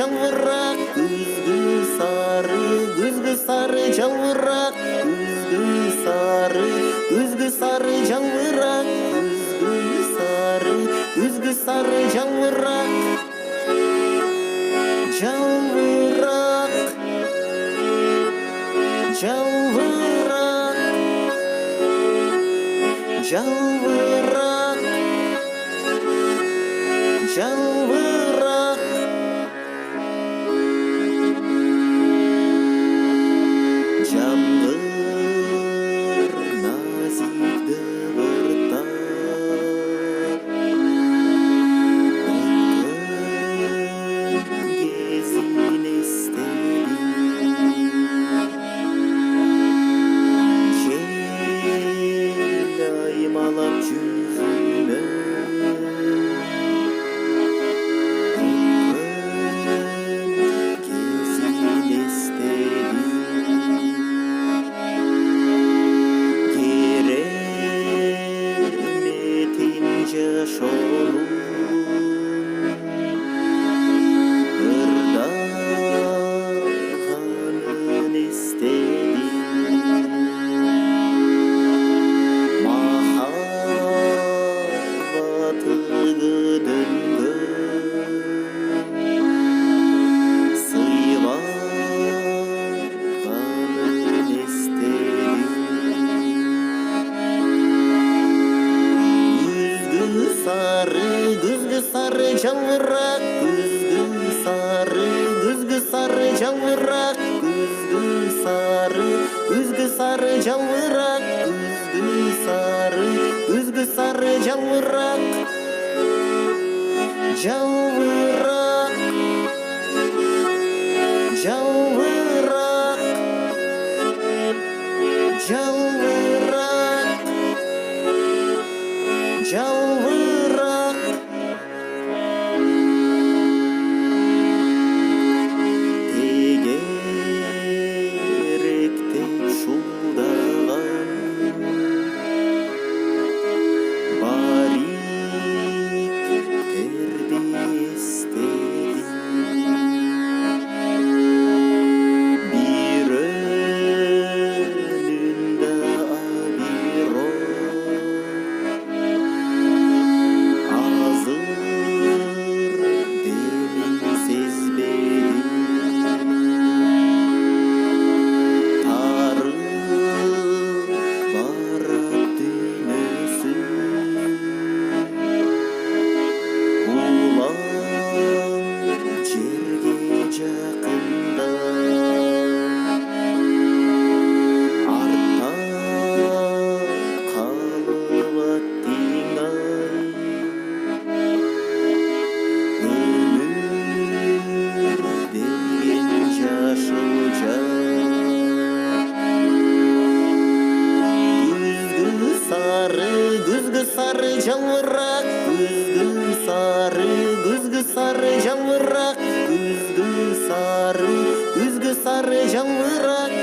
жалбырак, күзгү сары жалбырак, күзгү сары жалбырак, күзгү сары жалбырак, жалбырак, жалбырак, жалбырак, жалбырак. Жаңбыр назик дыбыртап өткөн кезин эстедим. Жел аймалап жүзүмө ырдағанын естедім. Махаббаты күдүнгө сыйлағанын естедім. Күзгү сары жалбырак, күзгү сары жалбырак, күзгү сары жалбырак, күзгү сары жалбырак, жалбырак, жалбырак, жалбырак, жалбырак. Тегеректеп шулдаган бариктерди эстедим. Бирөөнүндө абирок азыр демин сезбедим. Барат дүйнөсү улам жерге жакында, артта калып аттың ай. Өмүр деген жашыл жак, күзгү сары жалбырак, күзгү сары жалбырак, күзгү сары жалбырак,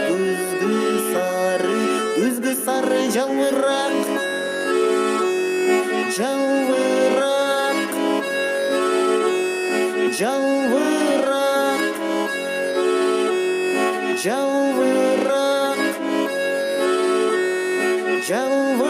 күзгү сары жалбырак, жалбырак, жалбырак, жалбырак, жалбырак.